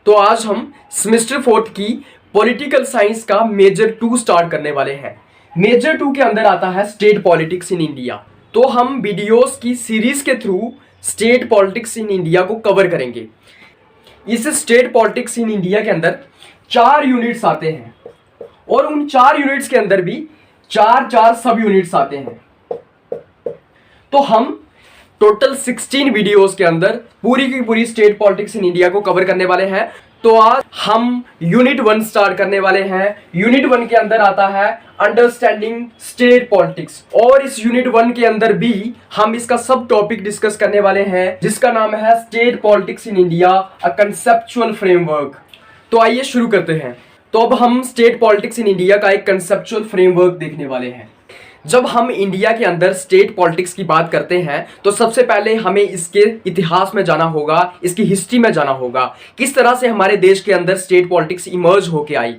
तो आज हम सेमेस्टर 4 की पॉलिटिकल साइंस का मेजर 2 स्टार्ट करने वाले हैं। मेजर 2 के अंदर आता है स्टेट पॉलिटिक्स इन इंडिया। तो हम वीडियोस की सीरीज के through state politics in India को कवर करेंगे। इस स्टेट पॉलिटिक्स इन इंडिया के अंदर 4 यूनिट्स आते हैं और उन 4 यूनिट्स के अंदर भी 4 सब यूनिट्स आते हैं। तो हम टोटल 16 वीडियोस के अंदर पूरी की पूरी स्टेट पॉलिटिक्स इन इंडिया को कवर करने वाले हैं। तो आज हम यूनिट 1 स्टार्ट करने वाले हैं। यूनिट 1 के अंदर आता है अंडरस्टैंडिंग स्टेट पॉलिटिक्स और इस यूनिट 1 के अंदर भी हम इसका सब टॉपिक डिस्कस करने वाले हैं जिसका नाम है state politics in India a conceptual framework. तो आइए शुरू करते हैं। तो अब हम स्टेट पॉलिटिक्स इन इंडिया का एक कंसेप्चुअल फ्रेमवर्क देखने वाले हैं। जब हम इंडिया के अंदर स्टेट पॉलिटिक्स की बात करते हैं तो सबसे पहले हमें इसके इतिहास में जाना होगा, इसकी हिस्ट्री में जाना होगा, किस तरह से हमारे देश के अंदर स्टेट पॉलिटिक्स इमर्ज होके आई।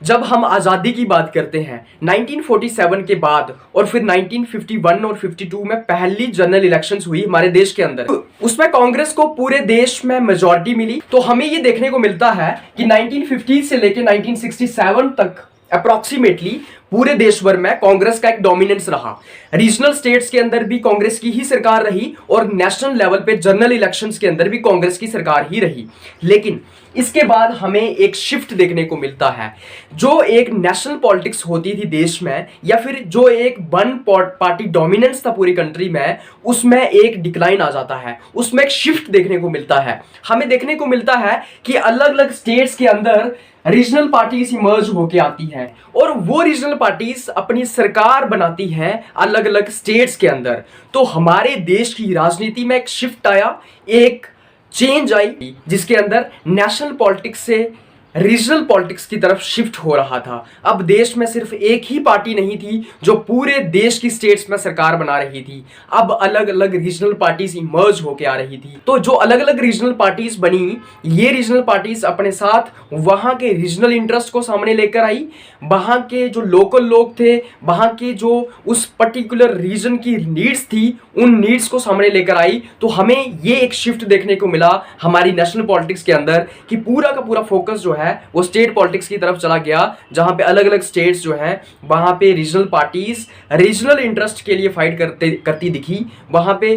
जब हम आज़ादी की बात करते हैं 1947 के बाद और फिर 1951 और 52 में पहली जनरल इलेक्शंस हुई हमारे देश के अंदर, उसमें कांग्रेस को पूरे देश में मेजॉरिटी मिली। तो हमें ये देखने को मिलता है कि 1950 से लेकर 1967 तक अप्रॉक्सीमेटली पूरे देश भर में कांग्रेस का एक डोमिनेंस रहा। रीजनल स्टेट्स के अंदर भी कांग्रेस की ही सरकार रही और नेशनल लेवल पे जनरल इलेक्शंस के अंदर भी कांग्रेस की सरकार ही रही। लेकिन इसके बाद हमें एक शिफ्ट देखने को मिलता है। जो एक नेशनल पॉलिटिक्स होती थी देश में या फिर जो एक वन पार्टी डोमिनेंस था पूरी कंट्री में, उसमें एक डिक्लाइन आ जाता है, उसमें एक शिफ्ट देखने को मिलता है। हमें देखने को मिलता है कि अलग अलग स्टेट्स के अंदर रीजनल पार्टीज इमर्ज होके आती हैं और वो रीजनल पार्टीज अपनी सरकार बनाती हैं अलग अलग स्टेट्स के अंदर। तो हमारे देश की राजनीति में एक शिफ्ट आया, एक चेंज आई जिसके अंदर नेशनल पॉलिटिक्स से रीजनल पॉलिटिक्स की तरफ शिफ्ट हो रहा था। अब देश में सिर्फ एक ही पार्टी नहीं थी जो पूरे देश की स्टेट्स में सरकार बना रही थी, अब अलग अलग रीजनल पार्टीज इमर्ज होके आ रही थी। तो जो अलग अलग रीजनल पार्टीज बनी, ये रीजनल पार्टीज अपने साथ वहाँ के रीजनल इंटरेस्ट को सामने लेकर आई। वहाँ के जो लोकल लोग थे, वहाँ के जो उस पर्टिकुलर रीजन की नीड्स थी, उन नीड्स को सामने लेकर आई। तो हमें ये एक शिफ्ट देखने को मिला हमारी नेशनल पॉलिटिक्स के अंदर कि पूरा का पूरा फोकस जो है वो स्टेट पॉलिटिक्स की तरफ चला गया, जहां पे अलग अलग स्टेट्स जो हैं वहां पे रीजनल पार्टीज रीजनल इंटरेस्ट के लिए फाइट करती दिखी। वहां पे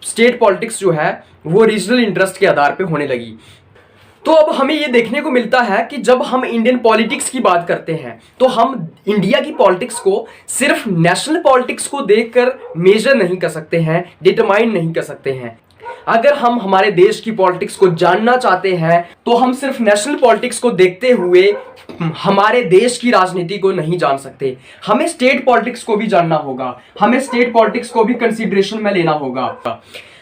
स्टेट पॉलिटिक्स जो है वो रीजनल इंटरेस्ट के आधार पे होने लगी। तो अब हमें ये देखने को मिलता है कि जब हम इंडियन पॉलिटिक्स की बात करते हैं तो हम इंडिया की पॉलिटिक्स को सिर्फ नेशनल पॉलिटिक्स को देखकर मेजर नहीं कर सकते हैं, डिटरमाइन नहीं कर सकते हैं। अगर हम हमारे देश की पॉलिटिक्स को जानना चाहते हैं तो हम सिर्फ नेशनल पॉलिटिक्स को देखते हुए हमारे देश की राजनीति को नहीं जान सकते। हमें स्टेट पॉलिटिक्स को भी जानना होगा, हमें स्टेट पॉलिटिक्स को भी कंसीडरेशन में लेना होगा।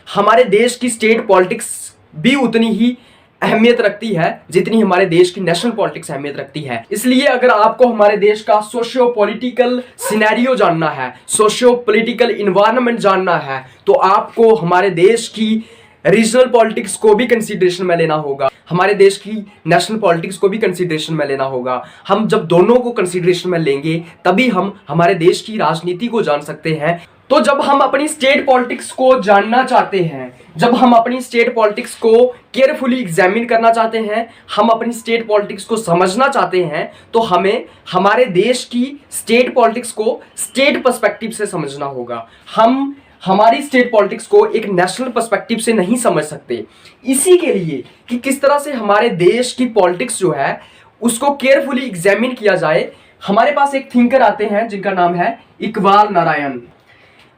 हमारे देश की स्टेट पॉलिटिक्स भी उतनी ही अहमियत रखती है जितनी हमारे देश की नेशनल पॉलिटिक्स अहमियत रखती है। इसलिए अगर आपको हमारे देश का सोशियो पॉलिटिकल सिनेरियो जानना है, सोशियो पॉलिटिकल इन्वायरमेंट जानना है, तो आपको हमारे देश की रीजनल पॉलिटिक्स को भी कंसीडरेशन में लेना होगा, हमारे देश की नेशनल पॉलिटिक्स को भी कंसीडरेशन में लेना होगा। हम जब दोनों को कंसीडरेशन में लेंगे तभी हम हमारे देश की राजनीति को जान सकते हैं। तो जब हम अपनी स्टेट पॉलिटिक्स को जानना चाहते हैं, जब हम अपनी स्टेट पॉलिटिक्स को केयरफुली एग्जामिन करना चाहते हैं, हम अपनी स्टेट पॉलिटिक्स को समझना चाहते हैं, तो हमें हमारे देश की स्टेट पॉलिटिक्स को स्टेट पर्सपेक्टिव से समझना होगा। हम हमारी स्टेट पॉलिटिक्स को एक नेशनल पर्सपेक्टिव से नहीं समझ सकते। इसी के लिए कि किस तरह से हमारे देश की पॉलिटिक्स जो है उसको केयरफुली एग्जामिन किया जाए, हमारे पास एक थिंकर आते हैं जिनका नाम है इकबाल नारायण।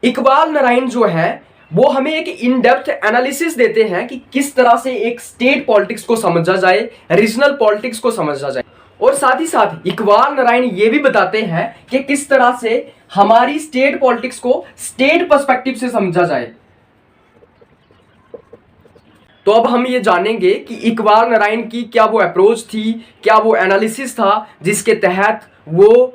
इकबाल नारायण जो है वो हमें एक इन डेप्थ एनालिसिस देते हैं कि किस तरह से एक स्टेट पॉलिटिक्स को समझा जाए, रीजनल पॉलिटिक्स को समझा जाए। और साथ ही साथ इकबाल नारायण ये भी बताते हैं कि किस तरह से हमारी स्टेट पॉलिटिक्स को स्टेट पर्सपेक्टिव से समझा जाए। तो अब हम ये जानेंगे कि इकबाल नारायण की क्या वो अप्रोच थी, क्या वो एनालिसिस था जिसके तहत वो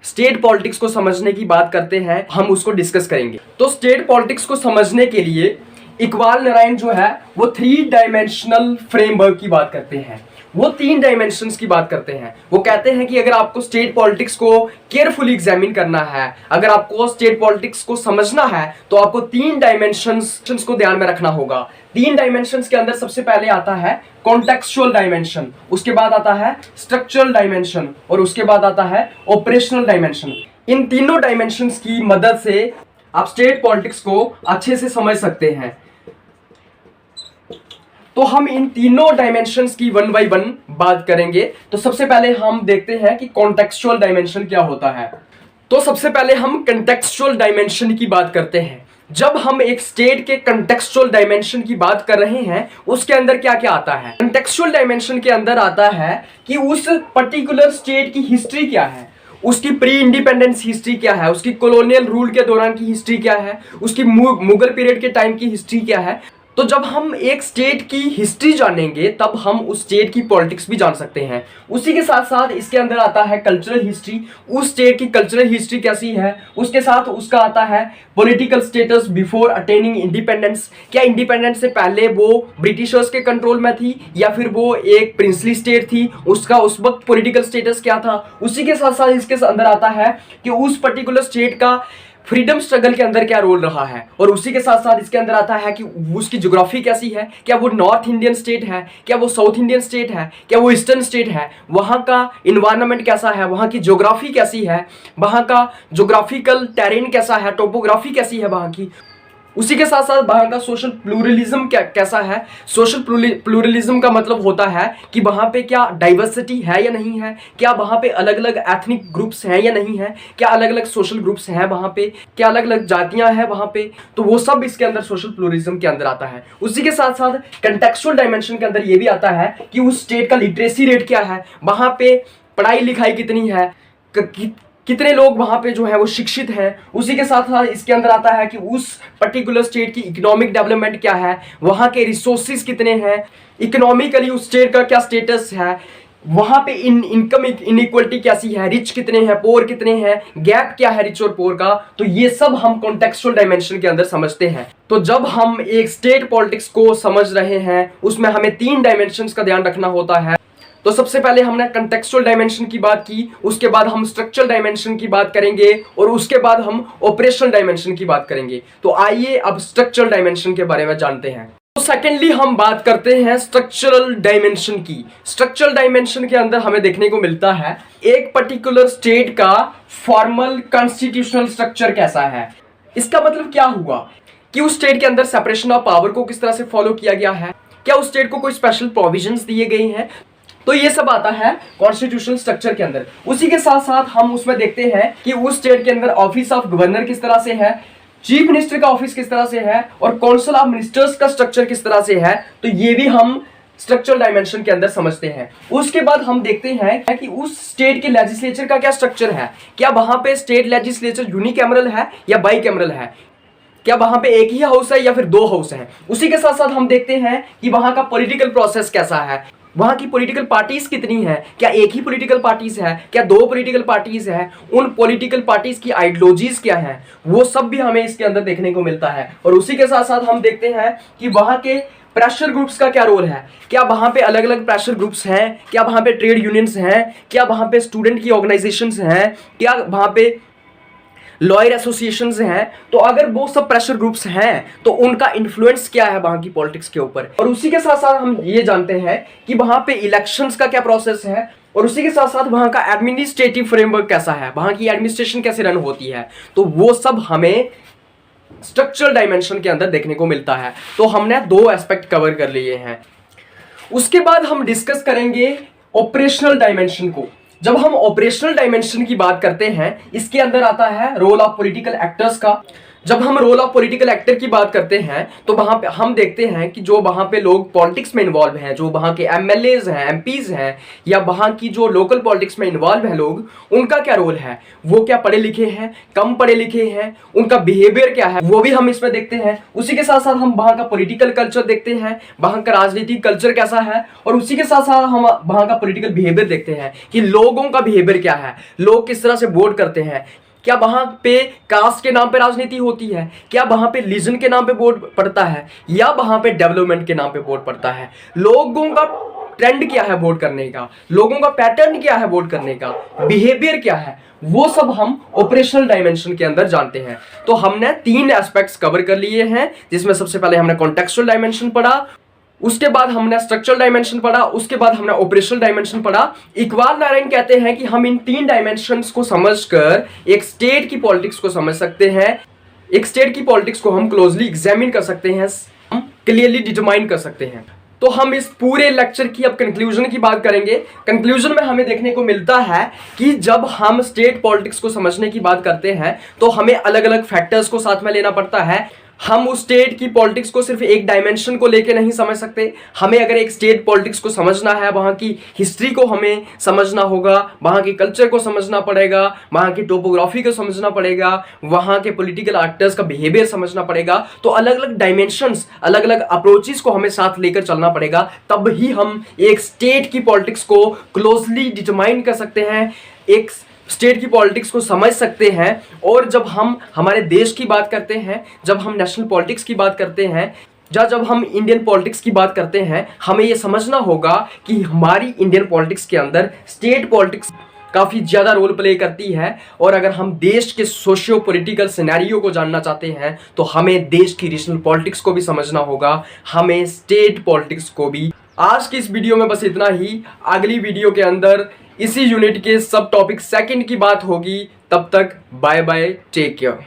स्टेट पॉलिटिक्स को समझने की बात करते हैं, हम उसको डिस्कस करेंगे। तो स्टेट पॉलिटिक्स को समझने के लिए इकबाल नारायण जो है वो 3 डायमेंशनल फ्रेमवर्क की बात करते हैं वो 3 डायमेंशंस की बात करते हैं। वो कहते हैं कि अगर आपको स्टेट पॉलिटिक्स को केयरफुली एग्जामिन करना है, अगर आपको स्टेट पॉलिटिक्स को समझना है, तो आपको 3 डायमेंशंस को ध्यान में रखना होगा। 3 डायमेंशंस के अंदर सबसे पहले आता है कॉन्टेक्सुअल डायमेंशन, उसके बाद आता है स्ट्रक्चरल डायमेंशन और उसके बाद आता है ऑपरेशनल डायमेंशन। इन तीनों डायमेंशंस की मदद से आप स्टेट पॉलिटिक्स को अच्छे से समझ सकते हैं। तो हम इन तीनों डायमेंशंस की वन बाय वन बात करेंगे। तो सबसे पहले हम देखते हैं कि कॉन्टेक्सुअल डायमेंशन क्या होता है। तो सबसे पहले हम कॉन्टेक्सुअल डायमेंशन की बात करते हैं। जब हम एक स्टेट के कॉन्टेक्सुअल डायमेंशन की बात कर रहे हैं, उसके अंदर क्या क्या आता है। कॉन्टेक्सुअल डायमेंशन के अंदर आता है कि उस पर्टिकुलर स्टेट की हिस्ट्री क्या है, उसकी प्री इंडिपेंडेंस हिस्ट्री क्या है, उसकी कॉलोनियल रूल के दौरान की हिस्ट्री क्या है, उसकी मुगल पीरियड के टाइम की हिस्ट्री क्या है। तो जब हम एक स्टेट की हिस्ट्री जानेंगे तब हम उस स्टेट की पॉलिटिक्स भी जान सकते हैं। उसी के साथ साथ इसके अंदर आता है कल्चरल हिस्ट्री, उस स्टेट की कल्चरल हिस्ट्री कैसी है। उसके साथ उसका आता है political status before attaining independence, क्या इंडिपेंडेंस से पहले वो ब्रिटिशर्स के कंट्रोल में थी या फिर वो एक प्रिंसली स्टेट थी, उसका उस वक्त पॉलिटिकल स्टेटस क्या था। उसी के साथ साथ इसके अंदर आता है कि उस पर्टिकुलर स्टेट का फ्रीडम स्ट्रगल के अंदर क्या रोल रहा है। और उसी के साथ साथ इसके अंदर आता है कि उसकी ज्योग्राफी कैसी है, क्या वो नॉर्थ इंडियन स्टेट है, क्या वो साउथ इंडियन स्टेट है, क्या वो ईस्टर्न स्टेट है, वहाँ का इन्वायरमेंट कैसा है, वहाँ की ज्योग्राफी कैसी है, वहाँ का ज्योग्राफिकल टेरेन कैसा है, टोपोग्राफी कैसी है वहाँ की। उसी के साथ साथ वहाँ का सोशल प्लूरलिज्म कैसा है। सोशल प्लूरलिज्म का मतलब होता है कि वहाँ पे क्या डाइवर्सिटी है या नहीं है, क्या वहाँ पे अलग अलग एथनिक ग्रुप्स हैं या नहीं है, क्या अलग अलग सोशल ग्रुप्स हैं वहाँ पे, क्या अलग अलग जातियाँ हैं वहाँ पे। तो वो सब इसके अंदर सोशल प्लूरलिज्म के अंदर आता है। उसी के साथ साथ कंटेक्सुअल डायमेंशन के अंदर ये भी आता है कि उस स्टेट का लिटरेसी रेट क्या है, वहाँ पे पढ़ाई लिखाई कितनी है, कितने लोग वहां पे जो है वो शिक्षित हैं। उसी के साथ साथ इसके अंदर आता है कि उस पर्टिकुलर स्टेट की इकोनॉमिक डेवलपमेंट क्या है, वहां के रिसोर्सेज कितने हैं, इकोनॉमिकली उस स्टेट का क्या स्टेटस है, वहां पे इनकम इनइक्वलिटी कैसी है, रिच कितने हैं, पोर कितने हैं, गैप क्या है रिच और पोर का। तो ये सब हम कॉन्टेक्सुअल डायमेंशन के अंदर समझते हैं। तो जब हम एक स्टेट पॉलिटिक्स को समझ रहे हैं उसमें हमें 3 डायमेंशंस का ध्यान रखना होता है। तो सबसे पहले हमने कंटेक्सुअल डायमेंशन की बात की, उसके बाद हम स्ट्रक्चरल डायमेंशन की बात करेंगे और उसके बाद हम ऑपरेशनल डायमेंशन की बात करेंगे। तो आइए अब स्ट्रक्चरल डायमेंशन के बारे में जानते हैं। तो सेकेंडली हम बात करते हैं स्ट्रक्चरल डायमेंशन की। स्ट्रक्चरल डायमेंशन के अंदर हमें देखने को मिलता है एक पर्टिकुलर स्टेट का फॉर्मल कॉन्स्टिट्यूशनल स्ट्रक्चर कैसा है। इसका मतलब क्या हुआ कि उस स्टेट के अंदर सेपरेशन ऑफ पावर को किस तरह से फॉलो किया गया है, क्या उस स्टेट को कोई स्पेशल प्रोविजंस दिए गए हैं। तो ये सब आता है कॉन्स्टिट्यूशनल स्ट्रक्चर के अंदर। उसी के साथ साथ हम उसमें देखते हैं कि उस स्टेट के अंदर ऑफिस ऑफ गवर्नर किस तरह से है, चीफ मिनिस्टर का ऑफिस किस तरह से है और काउंसिल ऑफ मिनिस्टर्स का स्ट्रक्चर किस तरह से है। तो ये भी हम स्ट्रक्चरल डायमेंशन के अंदर समझते हैं। उसके बाद हम देखते हैं कि उस स्टेट के लेजिस्लेचर का क्या स्ट्रक्चर है, क्या वहां पे स्टेट लेजिस्लेचर यूनिकैमरल है या बाइकैमरल है, क्या वहां पे एक ही हाउस है या फिर 2 हाउस हैं। उसी के साथ साथ हम देखते हैं कि वहां का पॉलिटिकल प्रोसेस कैसा है, वहां की पॉलिटिकल पार्टीज कितनी है, क्या एक ही पॉलिटिकल पार्टीज है, क्या 2 पॉलिटिकल पार्टीज है, उन पॉलिटिकल पार्टीज की आइडियोलॉजीज क्या है, वो सब भी हमें इसके अंदर देखने को मिलता है। और उसी के साथ साथ हम देखते हैं कि वहां के प्रेशर ग्रुप्स का क्या रोल है, क्या वहां पे अलग अलग प्रेशर ग्रुप्स हैं, क्या वहां पे ट्रेड यूनियंस हैं, क्या वहां पे स्टूडेंट की ऑर्गेनाइजेशंस हैं, क्या वहां पे लॉयर एसोसिएशंस हैं। तो अगर वो सब प्रेशर ग्रुप्स हैं तो उनका इन्फ्लुएंस क्या है वहां की पॉलिटिक्स के ऊपर। और उसी के साथ साथ हम ये जानते हैं कि वहां पे इलेक्शंस का क्या प्रोसेस है और उसी के साथ साथ वहां का एडमिनिस्ट्रेटिव फ्रेमवर्क कैसा है, वहां की एडमिनिस्ट्रेशन कैसे रन होती है। तो वो सब हमें स्ट्रक्चरल डायमेंशन के अंदर देखने को मिलता है। तो हमने 2 एस्पेक्ट कवर कर लिए हैं। उसके बाद हम डिस्कस करेंगे ऑपरेशनल डायमेंशन को। जब हम ऑपरेशनल डायमेंशन की बात करते हैं इसके अंदर आता है रोल ऑफ पॉलिटिकल एक्टर्स का। जब हम रोल ऑफ पॉलिटिकल एक्टर की बात करते हैं तो वहां पे हम देखते हैं कि जो वहां पे लोग पॉलिटिक्स में इन्वॉल्व हैं, जो वहां के एमएलएज हैं, एमपीज हैं या वहां की जो लोकल पॉलिटिक्स में इन्वॉल्व हैं लोग, उनका क्या रोल है, वो क्या पढ़े लिखे हैं, कम पढ़े लिखे हैं, उनका बिहेवियर क्या है, वो भी हम इसमें देखते हैं। उसी के साथ साथ हम वहां का पॉलिटिकल कल्चर देखते हैं, वहां का राजनीतिक कल्चर कैसा है और उसी के साथ साथ हम वहां का पॉलिटिकल बिहेवियर देखते हैं कि लोगों का बिहेवियर क्या है, लोग किस तरह से वोट करते हैं, क्या वहां पे कास्ट के नाम पे राजनीति होती है, क्या वहां पे रीजन के नाम पे वोट पड़ता है या वहां पे डेवलपमेंट के नाम पे वोट पड़ता है। लोगों का ट्रेंड क्या है वोट करने का, लोगों का पैटर्न क्या है वोट करने का, बिहेवियर क्या है, वो सब हम ऑपरेशनल डायमेंशन के अंदर जानते हैं। तो हमने 3 एस्पेक्ट्स कवर कर लिए हैं, जिसमें सबसे पहले हमने कॉन्टेक्सुअल डायमेंशन पढ़ा, उसके बाद हमने स्ट्रक्चरल डायमेंशन पढ़ा, उसके बाद हमने ऑपरेशनल डायमेंशन पढ़ा। इकबाल नारायण कहते हैं कि हम इन 3 डायमेंशंस को समझकर एक स्टेट की पॉलिटिक्स को समझ सकते हैं, एक स्टेट की पॉलिटिक्स को हम क्लोजली एग्जामिन कर सकते हैं, हम क्लियरली डिटरमाइन कर सकते हैं। तो हम इस पूरे लेक्चर की अब कंक्लूजन की बात करेंगे। कंक्लूजन में हमें देखने को मिलता है कि जब हम स्टेट पॉलिटिक्स को समझने की बात करते हैं तो हमें अलग अलग फैक्टर्स को साथ में लेना पड़ता है। हम उस स्टेट की पॉलिटिक्स को सिर्फ एक डायमेंशन को लेके नहीं समझ सकते। हमें अगर एक स्टेट पॉलिटिक्स को समझना है, वहाँ की हिस्ट्री को हमें समझना होगा, वहाँ के कल्चर को समझना पड़ेगा, वहाँ की टोपोग्राफी को समझना पड़ेगा, वहाँ के पॉलिटिकल एक्टर्स का बिहेवियर समझना पड़ेगा। तो अलग अलग डायमेंशंस, अलग अलग अप्रोचेस को हमें साथ लेकर चलना पड़ेगा, तब ही हम एक स्टेट की पॉलिटिक्स को क्लोजली डिटरमाइन कर सकते हैं, एक स्टेट की पॉलिटिक्स को समझ सकते हैं। और जब हम हमारे देश की बात करते हैं, जब हम नेशनल पॉलिटिक्स की बात करते हैं, जब हम इंडियन पॉलिटिक्स की बात करते हैं, हमें यह समझना होगा कि हमारी इंडियन पॉलिटिक्स के अंदर स्टेट पॉलिटिक्स काफ़ी ज़्यादा रोल प्ले करती है। और अगर हम देश के सोशियो पॉलिटिकल सिनेरियो को जानना चाहते हैं तो हमें देश की रीजनल पॉलिटिक्स को भी समझना होगा, हमें स्टेट पॉलिटिक्स को भी। आज की इस वीडियो में बस इतना ही। अगली वीडियो के अंदर इसी यूनिट के सब टॉपिक सेकंड की बात होगी। तब तक बाय बाय, टेक केयर।